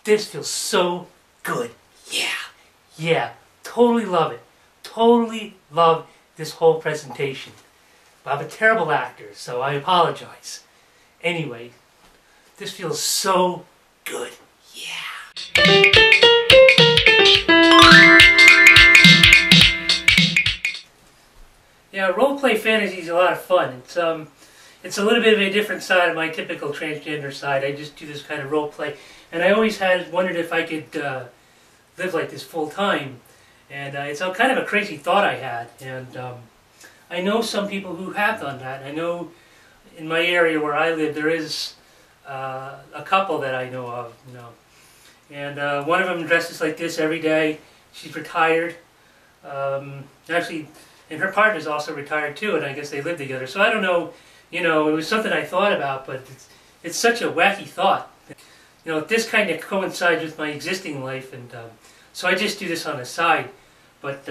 This feels so good. Yeah, totally love it. Totally love this whole presentation. But I'm a terrible actor, so I apologize. Anyway, this feels so good. Yeah, roleplay fantasy is a lot of fun. It's a little bit of a different side of my typical transgender side. I just do this kind of roleplay, and I always had wondered if I could live like this full time. And it's a kind of a crazy thought I had, and I know some people who have done that. I know in my area where I live there is a couple that I know of, and one of them dresses like this every day. She's retired. Actually, and her partner's also retired too, and I guess they live together. So I don't know, it was something I thought about, but it's such a wacky thought. This kind of coincides with my existing life, and so I just do this on the side. But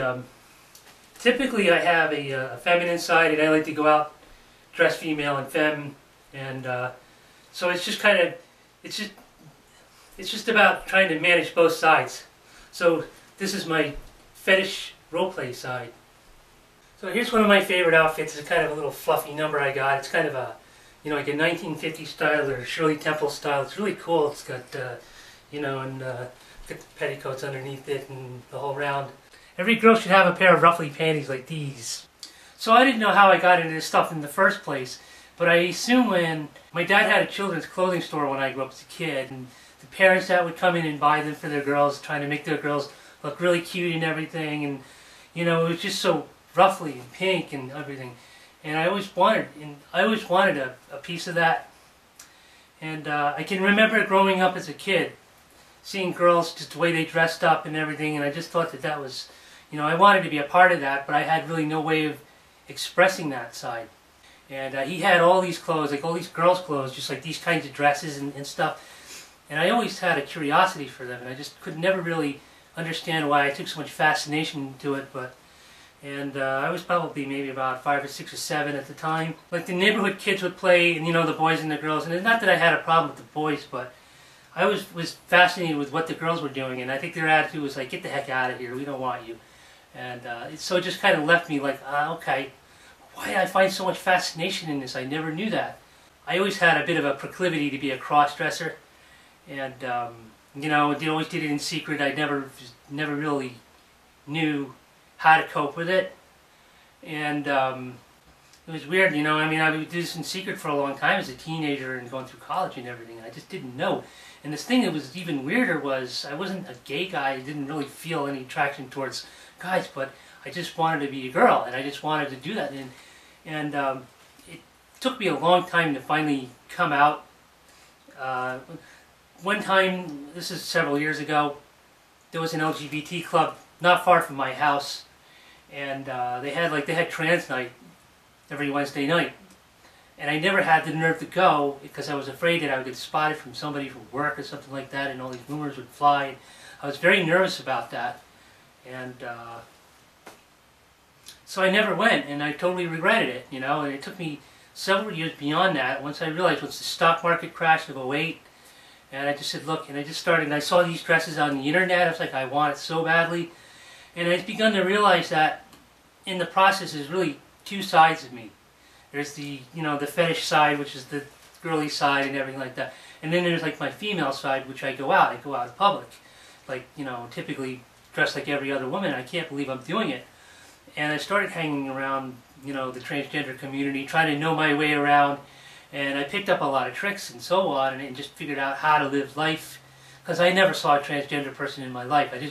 typically I have a feminine side, and I like to go out, dress female and femme, and so it's just kind of, it's just about trying to manage both sides. So this is my fetish roleplay side. So here's one of my favorite outfits. It's kind of a little fluffy number I got. It's kind of a, like a 1950s style or Shirley Temple style. It's really cool. It's got, and got the petticoats underneath it and the whole round. Every girl should have a pair of ruffly panties like these. So I didn't know how I got into this stuff in the first place, but I assume when my dad had a children's clothing store when I grew up as a kid, and the parents that would come in and buy them for their girls, trying to make their girls look really cute and everything, and it was just so ruffly and pink and everything, and I always wanted a piece of that. And I can remember growing up as a kid, seeing girls, just the way they dressed up and everything, and I just thought that was, I wanted to be a part of that, but I had really no way of expressing that side. And he had all these clothes, like all these girls' clothes, just like these kinds of dresses and stuff, and I always had a curiosity for them, and I just could never really understand why I took so much fascination to it. And I was probably maybe about 5 or 6 or 7 at the time. Like the neighborhood kids would play, and the boys and the girls. And it's not that I had a problem with the boys, but I was fascinated with what the girls were doing. And I think their attitude was like, get the heck out of here, we don't want you. And so it just kind of left me like, okay, why did I find so much fascination in this? I never knew that. I always had a bit of a proclivity to be a crossdresser. And, they always did it in secret. I never really knew how to cope with it, and it was weird, I would do this in secret for a long time as a teenager and going through college and everything, and I just didn't know. And this thing that was even weirder was I wasn't a gay guy. I didn't really feel any attraction towards guys, but I just wanted to be a girl, and I just wanted to do that. And it took me a long time to finally come out. One time, this is several years ago, there was an LGBT club not far from my house, and they had trans night every Wednesday night, and I never had the nerve to go because I was afraid that I would get spotted from somebody from work or something like that, and all these rumors would fly. I was very nervous about that, and so I never went, and I totally regretted it, and it took me several years beyond that. Once the stock market crashed of '08, and I just said, look, and I just started, and I saw these dresses on the internet. I was like, I want it so badly. And I've begun to realize that in the process there's really two sides of me. There's the, the fetish side, which is the girly side and everything like that. And then there's like my female side, which I go out in public. Like, typically dressed like every other woman. I can't believe I'm doing it. And I started hanging around, the transgender community, trying to know my way around. And I picked up a lot of tricks and so on, and just figured out how to live life. Because I never saw a transgender person in my life. You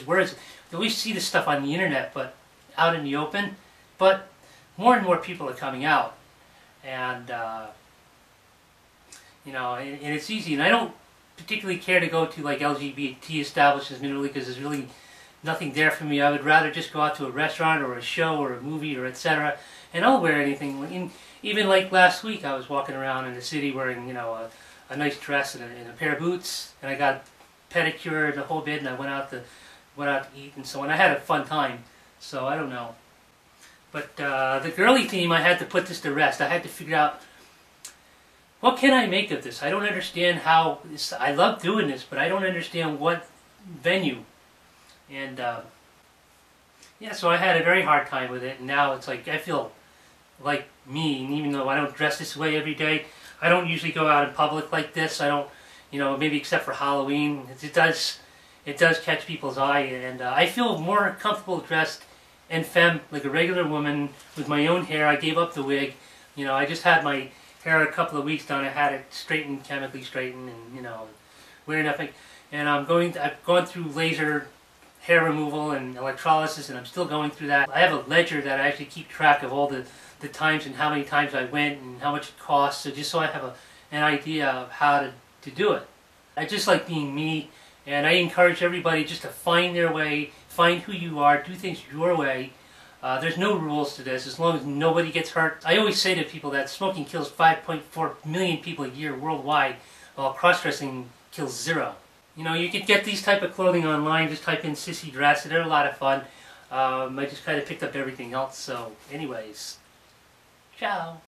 always see this stuff on the internet, but out in the open. But more and more people are coming out, and and it's easy. And I don't particularly care to go to like LGBT establishments really, because there's really nothing there for me. I would rather just go out to a restaurant or a show or a movie or etc. And I'll wear anything. Even like last week, I was walking around in the city wearing a nice dress and a pair of boots, and I got pedicure and the whole bit, and I went out to eat and so on. I had a fun time, so I don't know. But the girly theme, I had to put this to rest. I had to figure out what can I make of this? I don't understand how this, I love doing this, but I don't understand what venue. And yeah, so I had a very hard time with it, and now it's like I feel like me, and even though I don't dress this way every day, I don't usually go out in public like this. I don't, you know, maybe except for Halloween. It does catch people's eye, and I feel more comfortable dressed en femme, like a regular woman, with my own hair. I gave up the wig. You know, I just had my hair a couple of weeks done. I had it straightened, chemically straightened, and you know, weird enough. And I've gone through laser hair removal and electrolysis, and I'm still going through that. I have a ledger that I actually keep track of all the times and how many times I went and how much it costs, so just so I have an idea of how to do it. I just like being me, and I encourage everybody just to find their way, find who you are, do things your way. There's no rules to this, as long as nobody gets hurt. I always say to people that smoking kills 5.4 million people a year worldwide, while cross-dressing kills 0. You know, you can get these type of clothing online, just type in sissy dress, they're a lot of fun. I just kind of picked up everything else, so anyways, ciao.